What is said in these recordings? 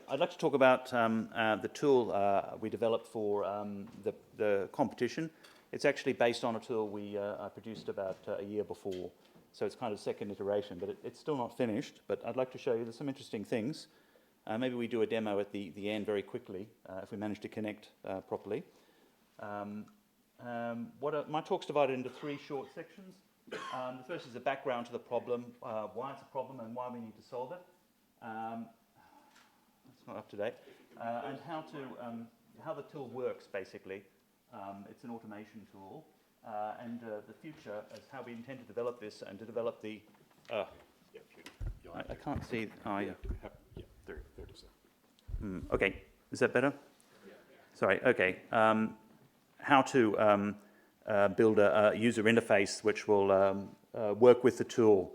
I'd like to talk about the tool we developed for the competition. It's actually based on a tool we produced about a year before, so it's kind of second iteration, but it's still not finished. But I'd like to show you there's some interesting things. Maybe we do a demo at the end very quickly, if we manage to connect properly. My talk's divided into three short sections. The first is a background to the problem, why it's a problem and why we need to solve it. It's not up to date. And how the tool works, basically. It's an automation tool. And the future is how we intend to develop this and to develop the... I can't see... Oh, yeah. There it is. Okay, is that better? Yeah. Sorry, okay. How to build a user interface which will work with the tool.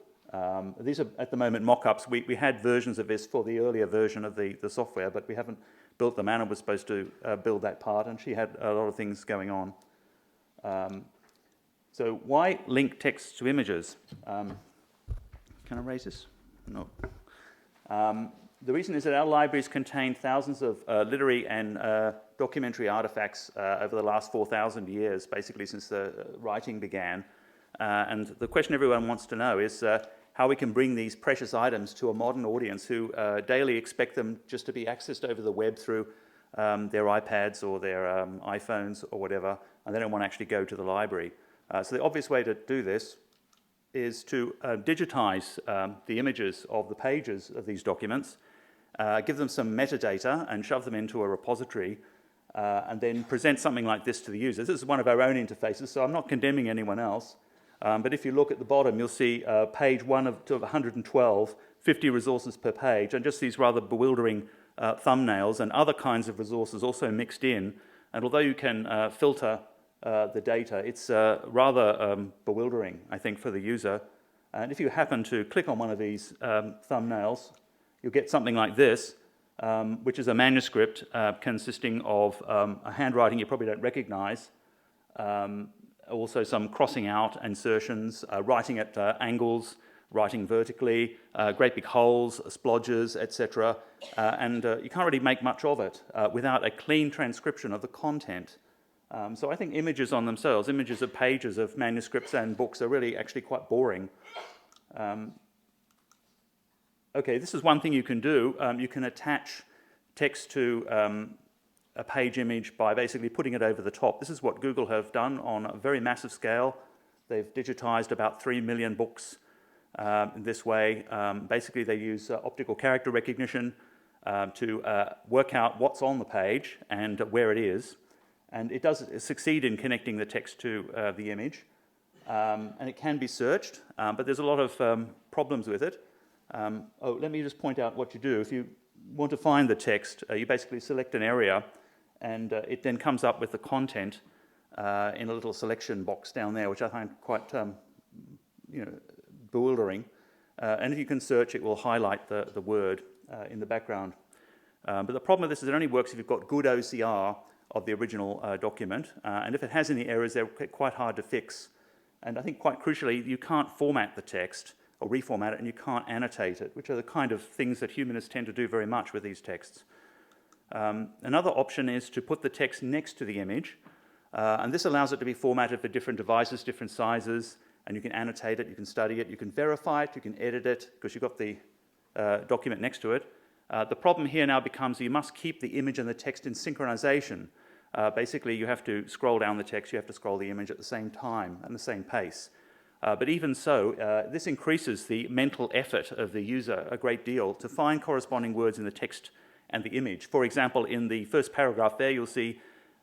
These are, at the moment, mock-ups. We had versions of this for the earlier version of the software, but we haven't built them. Anna was supposed to build that part, and she had a lot of things going on. So why link text to images? Can I raise this? No. The reason is that our libraries contain thousands of literary and documentary artifacts over the last 4,000 years, basically since the writing began. And the question everyone wants to know is how we can bring these precious items to a modern audience who daily expect them just to be accessed over the web through their iPads or their iPhones or whatever, and they don't want to actually go to the library. So the obvious way to do this is to digitize the images of the pages of these documents, give them some metadata and shove them into a repository, and then present something like this to the users. This is one of our own interfaces, so I'm not condemning anyone else. But if you look at the bottom, you'll see page 1 of 112, 50 resources per page, and just these rather bewildering thumbnails and other kinds of resources also mixed in. And although you can filter the data, it's rather bewildering, I think, for the user. And if you happen to click on one of these thumbnails, you'll get something like this, which is a manuscript consisting of a handwriting you probably don't recognize, also some crossing out insertions, writing at angles, writing vertically, great big holes, splodges, etc. And you can't really make much of it without a clean transcription of the content. So I think images on themselves, images of pages of manuscripts and books, are really actually quite boring. Okay, this is one thing you can do. You can attach text to a page image by basically putting it over the top. This is what Google have done on a very massive scale. They've digitized about 3 million books in this way. Basically, they use optical character recognition to work out what's on the page and where it is. And it does succeed in connecting the text to the image. And it can be searched, but there's a lot of problems with it. Let me just point out what you do. If you want to find the text, you basically select an area, and it then comes up with the content in a little selection box down there, which I find quite bewildering. And if you can search, it will highlight the word in the background. But the problem with this is it only works if you've got good OCR of the original document, and if it has any errors, they're quite hard to fix. And I think quite crucially, you can't format the text or reformat it, and you can't annotate it, which are the kind of things that humanists tend to do very much with these texts. Another option is to put the text next to the image, and this allows it to be formatted for different devices, different sizes, and you can annotate it, you can study it, you can verify it, you can edit it, because you've got the document next to it. The problem here now becomes you must keep the image and the text in synchronization. Basically, you have to scroll down the text, you have to scroll the image at the same time and the same pace. But even so, this increases the mental effort of the user a great deal to find corresponding words in the text and the image. For example, in the first paragraph there, you'll see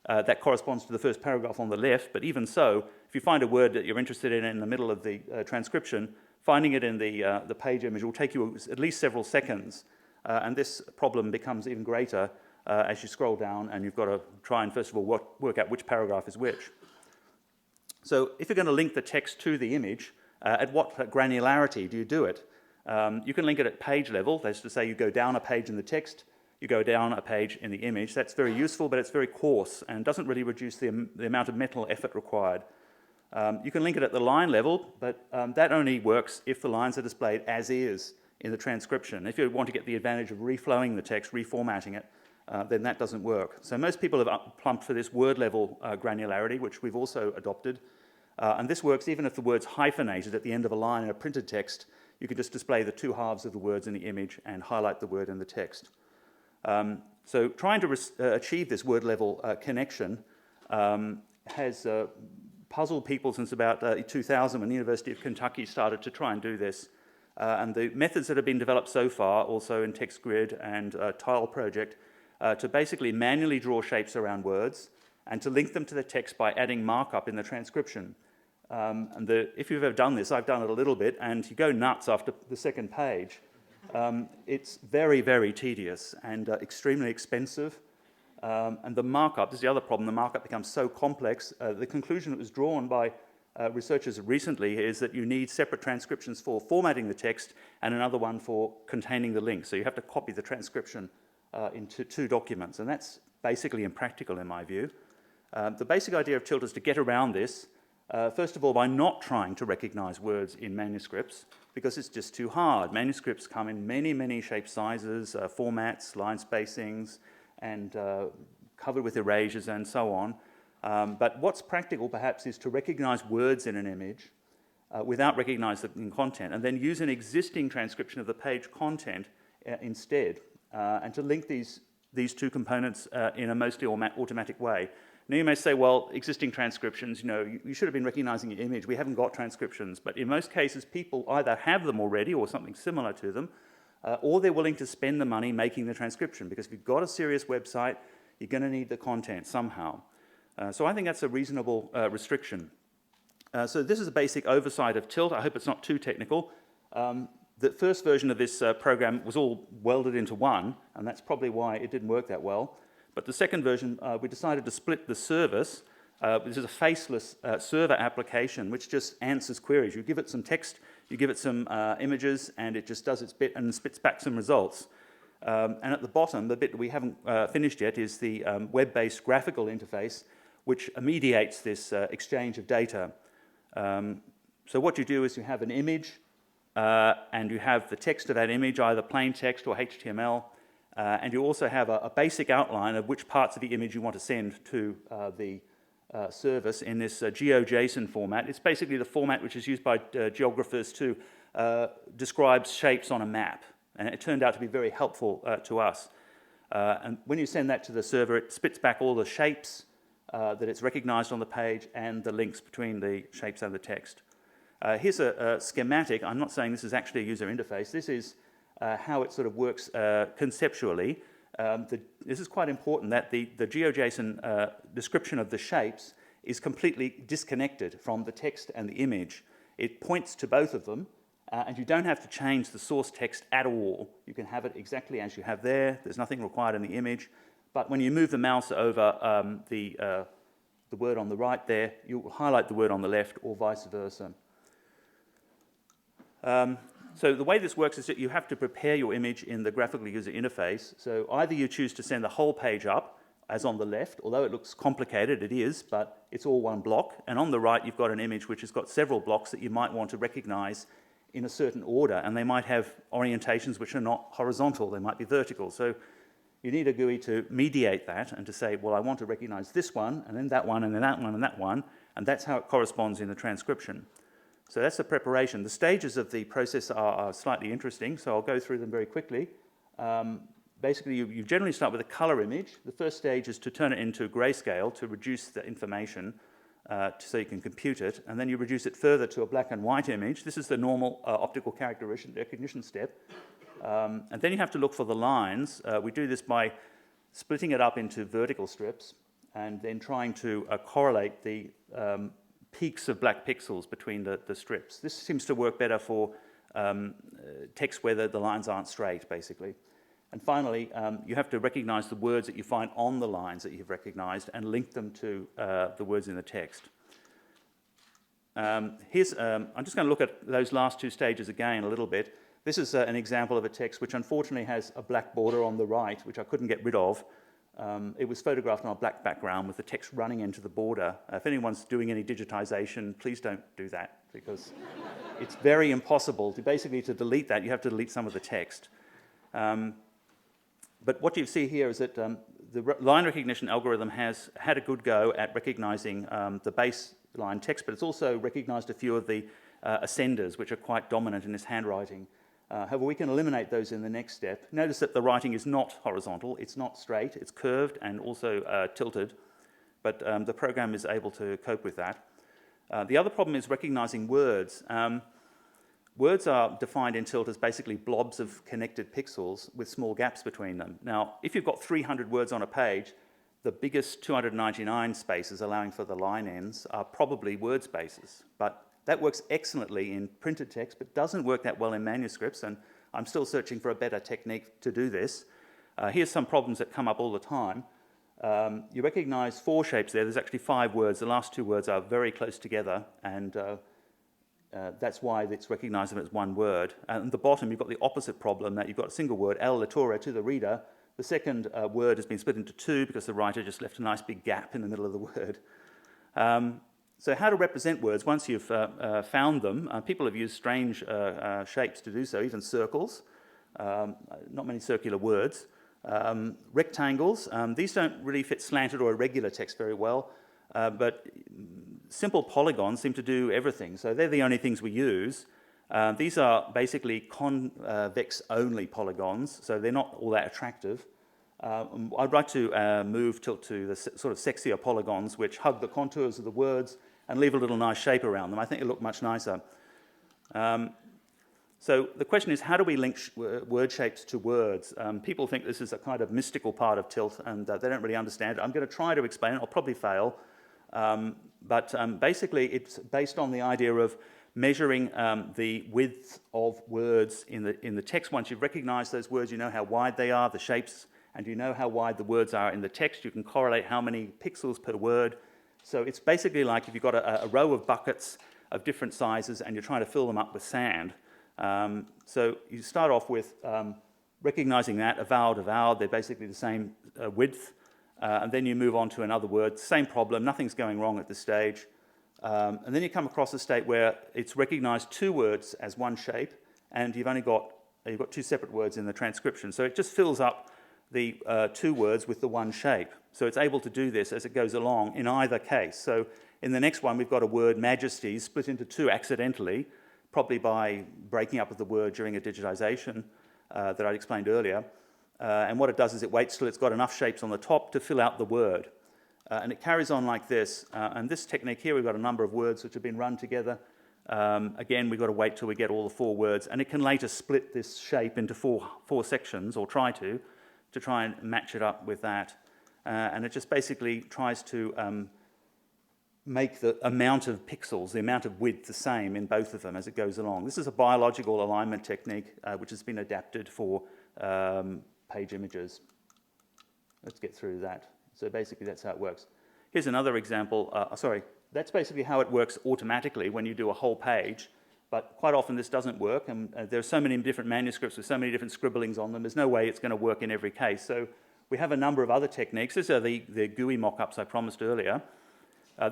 that corresponds to the first paragraph on the left, but even so, if you find a word that you're interested in the middle of the transcription, finding it in the page image will take you at least several seconds, and this problem becomes even greater as you scroll down, and you've got to try and first of all work out which paragraph is which. So if you're going to link the text to the image, at what granularity do you do it? You can link it at page level. That's to say you go down a page in the text, you go down a page in the image. That's very useful, but it's very coarse and doesn't really reduce the amount of mental effort required. You can link it at the line level, but that only works if the lines are displayed as is in the transcription. If you want to get the advantage of reflowing the text, reformatting it, then that doesn't work. So most people have plumped for this word level granularity, which we've also adopted. And this works even if the word's hyphenated at the end of a line in a printed text. You can just display the two halves of the words in the image and highlight the word in the text. So trying to achieve this word level connection has puzzled people since about 2000 when the University of Kentucky started to try and do this. And the methods that have been developed so far, also in TextGrid and Tile project, to basically manually draw shapes around words and to link them to the text by adding markup in the transcription. If you've ever done this, I've done it a little bit, and you go nuts after the second page. It's very, very tedious and extremely expensive. And the markup, this is the other problem, the markup becomes so complex. The conclusion that was drawn by researchers recently is that you need separate transcriptions for formatting the text and another one for containing the link. So you have to copy the transcription into two documents, and that's basically impractical in my view. The basic idea of Tilt is to get around this, first of all, by not trying to recognize words in manuscripts, because it's just too hard. Manuscripts come in many, many shape sizes, formats, line spacings, and covered with erasures and so on. But what's practical, perhaps, is to recognize words in an image without recognizing content, and then use an existing transcription of the page content instead, and to link these two components in a mostly automatic way. Now you may say, well, existing transcriptions, you should have been recognizing your image. We haven't got transcriptions. But in most cases, people either have them already or something similar to them, or they're willing to spend the money making the transcription, because if you've got a serious website, you're going to need the content somehow. So I think that's a reasonable restriction. So this is a basic oversight of Tilt. I hope it's not too technical. The first version of this program was all welded into one, and that's probably why it didn't work that well. But the second version, we decided to split the service. This is a faceless server application which just answers queries. You give it some text, you give it some images, and it just does its bit and spits back some results. And at the bottom, the bit that we haven't finished yet is the web-based graphical interface, which mediates this exchange of data. So what you do is you have an image, and you have the text of that image, either plain text or HTML, and you also have a basic outline of which parts of the image you want to send to the service in this GeoJSON format. It's basically the format which is used by geographers to describe shapes on a map, and it turned out to be very helpful to us. And when you send that to the server, it spits back all the shapes that it's recognized on the page and the links between the shapes and the text. Here's a schematic. I'm not saying this is actually a user interface. This is how it sort of works conceptually. This is quite important that the GeoJSON description of the shapes is completely disconnected from the text and the image. It points to both of them, and you don't have to change the source text at all. You can have it exactly as you have there. There's nothing required in the image. But when you move the mouse over the word on the right there, you will highlight the word on the left, or vice versa. So the way this works is that you have to prepare your image in the graphical user interface. So either you choose to send the whole page up, as on the left, although it looks complicated, it is, but it's all one block. And on the right, you've got an image which has got several blocks that you might want to recognize in a certain order, and they might have orientations which are not horizontal, they might be vertical. So you need a GUI to mediate that and to say, well, I want to recognize this one, and then that one, and then that one, and that one, and that's how it corresponds in the transcription. So that's the preparation. The stages of the process are slightly interesting, so I'll go through them very quickly. Basically, you generally start with a color image. The first stage is to turn it into grayscale to reduce the information so you can compute it, and then you reduce it further to a black and white image. This is the normal optical character recognition step. And then you have to look for the lines. We do this by splitting it up into vertical strips and then trying to correlate the peaks of black pixels between the strips. This seems to work better for text where the lines aren't straight, basically. And finally, you have to recognize the words that you find on the lines that you've recognized and link them to the words in the text. I'm just going to look at those last two stages again a little bit. This is an example of a text which unfortunately has a black border on the right, which I couldn't get rid of. it was photographed on a black background with the text running into the border. If anyone's doing any digitization, please don't do that, because it's very impossible. To delete that, you have to delete some of the text. But what you see here is that the line recognition algorithm has had a good go at recognizing the baseline text, but it's also recognized a few of the ascenders, which are quite dominant in this handwriting. However, we can eliminate those in the next step. Notice that the writing is not horizontal, it's not straight, it's curved and also tilted, but the program is able to cope with that. The other problem is recognizing words. Words are defined in tilt as basically blobs of connected pixels with small gaps between them. Now, if you've got 300 words on a page, the biggest 299 spaces allowing for the line ends are probably word spaces. But that works excellently in printed text, but doesn't work that well in manuscripts, and I'm still searching for a better technique to do this. Here's some problems that come up all the time. You recognize 4 shapes there. There's actually 5 words. The last 2 words are very close together, and that's why it's recognized as one word. And at the bottom, you've got the opposite problem, that you've got a single word, L Latore, to the reader. The second word has been split into 2 because the writer just left a nice big gap in the middle of the word. So how to represent words once you've found them? People have used strange shapes to do so, even circles. Not many circular words. Rectangles. These don't really fit slanted or irregular text very well, but simple polygons seem to do everything. So they're the only things we use. These are basically convex-only polygons, so they're not all that attractive. I'd like to move tilt to the sort of sexier polygons, which hug the contours of the words and leave a little nice shape around them. I think it'll look much nicer. So the question is, how do we link word shapes to words? People think this is a kind of mystical part of tilt, and they don't really understand it. I'm going to try to explain it. I'll probably fail. But basically, it's based on the idea of measuring the width of words in the text. Once you've recognized those words, you know how wide they are, the shapes, and you know how wide the words are in the text. You can correlate how many pixels per word. So it's basically like if you've got a row of buckets of different sizes and you're trying to fill them up with sand. So you start off with recognizing that, avowed, they're basically the same width. And then you move on to another word, same problem, nothing's going wrong at this stage. And then you come across a state where it's recognized 2 words as one shape, and you've got 2 separate words in the transcription. So it just fills up the 2 words with the one shape. So it's able to do this as it goes along in either case. So in the next one, we've got a word, majesty, split into 2 accidentally, probably by breaking up of the word during a digitization that I explained earlier. And what it does is it waits till it's got enough shapes on the top to fill out the word. And it carries on like this. And this technique here, we've got a number of words which have been run together. Again, we've got to wait till we get all the 4 words. And it can later split this shape into four sections, or try to try and match it up with that. And it just basically tries to make the amount of pixels, the amount of width, the same in both of them as it goes along. This is a biological alignment technique which has been adapted for page images. Let's get through that. So basically that's how it works. Here's another example. That's basically how it works automatically when you do a whole page, but quite often this doesn't work, and there are so many different manuscripts with so many different scribblings on them, there's no way it's going to work in every case. So we have a number of other techniques. These are the GUI mock-ups I promised earlier.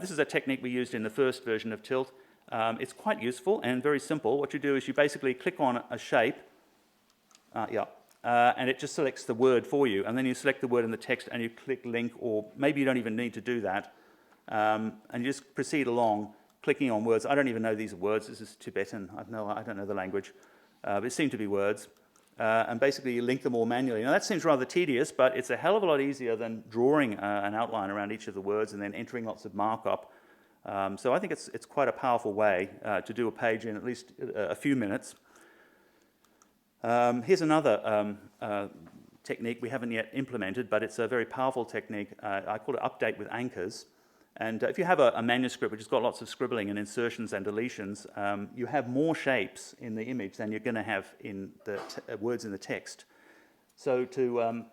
This is a technique we used in the first version of Tilt. It's quite useful and very simple. What you do is you basically click on a shape, and it just selects the word for you, and then you select the word in the text and you click link, or maybe you don't even need to do that, and you just proceed along clicking on words. I don't even know these are words. This is Tibetan. I don't know the language, but it seemed to be words, and basically you link them all manually. Now that seems rather tedious, but it's a hell of a lot easier than drawing an outline around each of the words and then entering lots of markup. So I think it's quite a powerful way to do a page in at least a few minutes. Here's another technique we haven't yet implemented, but it's a very powerful technique. I call it update with anchors. And if you have a manuscript which has got lots of scribbling and insertions and deletions, you have more shapes in the image than you're going to have in the words in the text. So to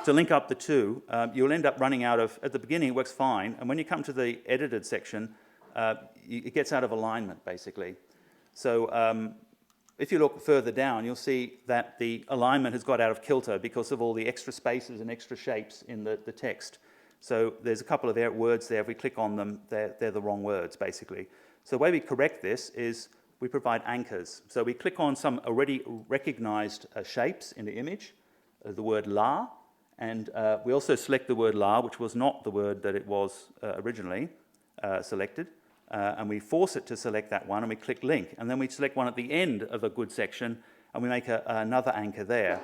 link up the two, you'll end up running out of, at the beginning it works fine, and when you come to the edited section, it gets out of alignment, basically. So If you look further down, you'll see that the alignment has got out of kilter because of all the extra spaces and extra shapes in the text. So there's a couple of words there. If we click on them, they're the wrong words, basically. So the way we correct this is we provide anchors. So we click on some already recognized shapes in the image, the word la, and we also select the word la, which was not the word that it was originally selected. And we force it to select that one, and we click link. And then we select one at the end of a good section, and we make another anchor there.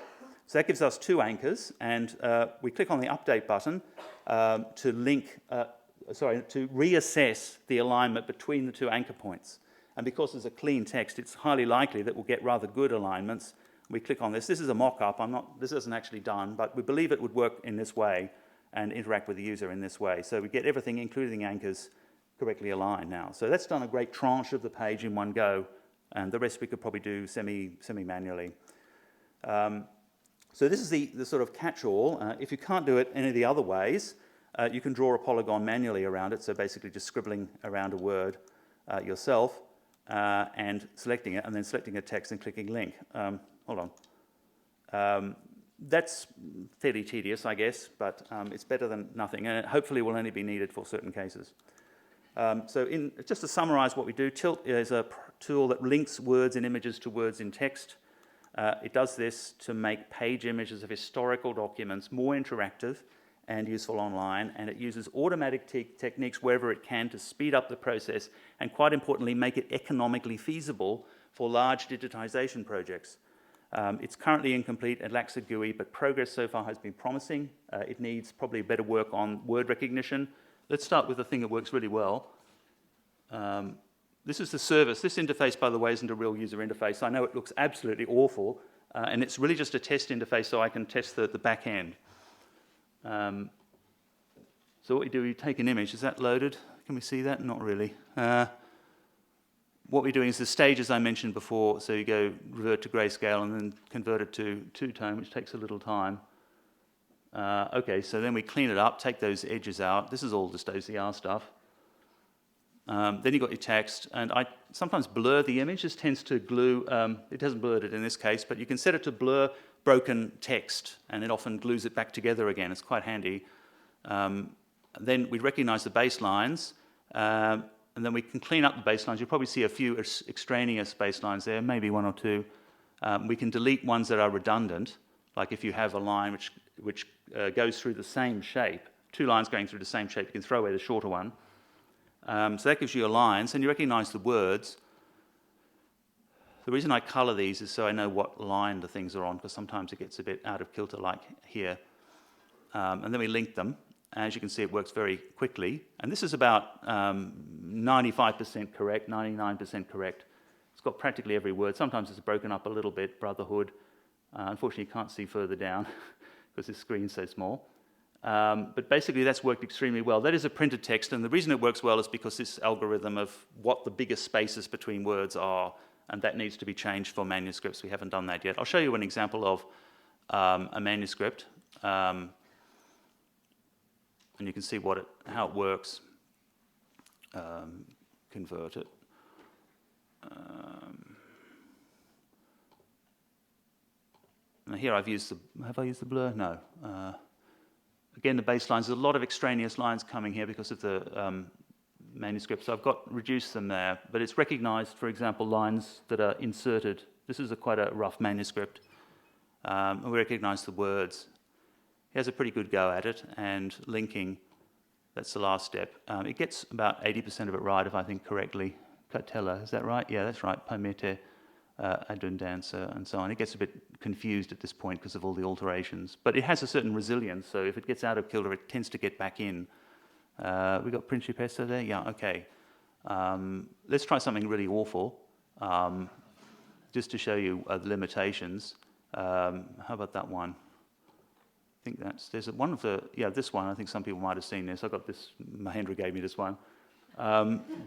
So that gives us two anchors, and we click on the update button to reassess the alignment between the two anchor points. And because it's a clean text, it's highly likely that we'll get rather good alignments. We click on this. This is a mock-up. This isn't actually done, but we believe it would work in this way and interact with the user in this way. So we get everything, including anchors, correctly aligned now. So that's done a great tranche of the page in one go, and the rest we could probably do semi-manually. So this is the sort of catch-all. If you can't do it any of the other ways, you can draw a polygon manually around it, so basically just scribbling around a word yourself and selecting it, and then selecting a text and clicking link. Hold on. That's fairly tedious, I guess, but it's better than nothing, and it hopefully will only be needed for certain cases. Just to summarize what we do, Tilt is a tool that links words and images to words in text. It does this to make page images of historical documents more interactive and useful online, and it uses automatic techniques wherever it can to speed up the process and, quite importantly, make it economically feasible for large digitization projects. It's currently incomplete, it lacks a GUI, but progress so far has been promising. It needs probably better work on word recognition. Let's start with the thing that works really well. This is the service. This interface, by the way, isn't a real user interface. I know it looks absolutely awful, and it's really just a test interface so I can test the back end. So what we do, we take an image. Is that loaded? Can we see that? Not really. What we're doing is the stages I mentioned before, so you go revert to grayscale and then convert it to two-tone, which takes a little time. Okay, so then we clean it up, take those edges out. This is all just OCR stuff. Then you've got your text, and I sometimes blur the image. This tends to glue, it hasn't blurred it in this case, but you can set it to blur broken text, and it often glues it back together again. It's quite handy. Then we recognize the baselines, and then we can clean up the baselines. You'll probably see a few extraneous baselines there, maybe one or two. We can delete ones that are redundant, like if you have a line which goes through the same shape, two lines going through the same shape, you can throw away the shorter one. So that gives you your lines, and you recognize the words. The reason I color these is so I know what line the things are on, because sometimes it gets a bit out of kilter, like here. And then we link them. As you can see, it works very quickly. And this is about 95% correct, 99% correct. It's got practically every word. Sometimes it's broken up a little bit, brotherhood. Unfortunately, you can't see further down because this screen's so small. But basically, that's worked extremely well. That is a printed text, and the reason it works well is because this algorithm of what the biggest spaces between words are, and that needs to be changed for manuscripts. We haven't done that yet. I'll show you an example of a manuscript, and you can see how it works. Convert it. Now here have I used the blur? No. Again, the baselines, there's a lot of extraneous lines coming here because of the manuscript, so I've reduced them there, but it's recognized, for example, lines that are inserted. This is quite a rough manuscript. And we recognize the words. He has a pretty good go at it, and linking, that's the last step. It gets about 80% of it right, if I think correctly. Catella, is that right? Yeah, that's right. Pamete, Adundancer, and so on. It gets a bit confused at this point because of all the alterations. But it has a certain resilience, so if it gets out of kilter, it tends to get back in. We got Principessa there? Yeah, okay. Let's try something really awful, just to show you the limitations. How about that one? I think there's one of the, this one, I think some people might have seen this. I got this, Mahendra gave me this one.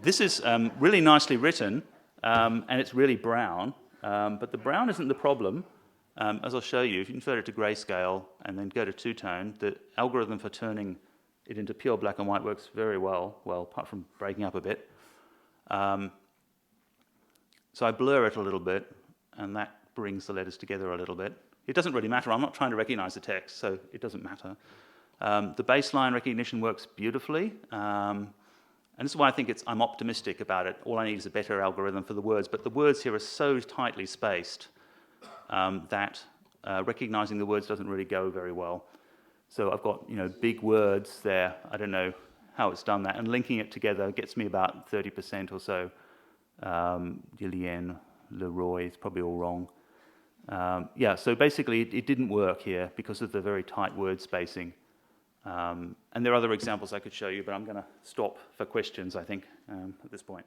This is really nicely written, and it's really brown, but the brown isn't the problem. As I'll show you, if you convert it to grayscale and then go to two-tone, the algorithm for turning it into pure black and white works very well, apart from breaking up a bit. So I blur it a little bit, and that brings the letters together a little bit. It doesn't really matter. I'm not trying to recognize the text, so it doesn't matter. The baseline recognition works beautifully, and this is why I think I'm optimistic about it. All I need is a better algorithm for the words, but the words here are so tightly spaced that recognizing the words doesn't really go very well. So I've got big words there. I don't know how it's done that, and linking it together gets me about 30% or so. Julien, Leroy, it's probably all wrong. Yeah, so basically it didn't work here because of the very tight word spacing. And there are other examples I could show you, but I'm going to stop for questions, I think, at this point.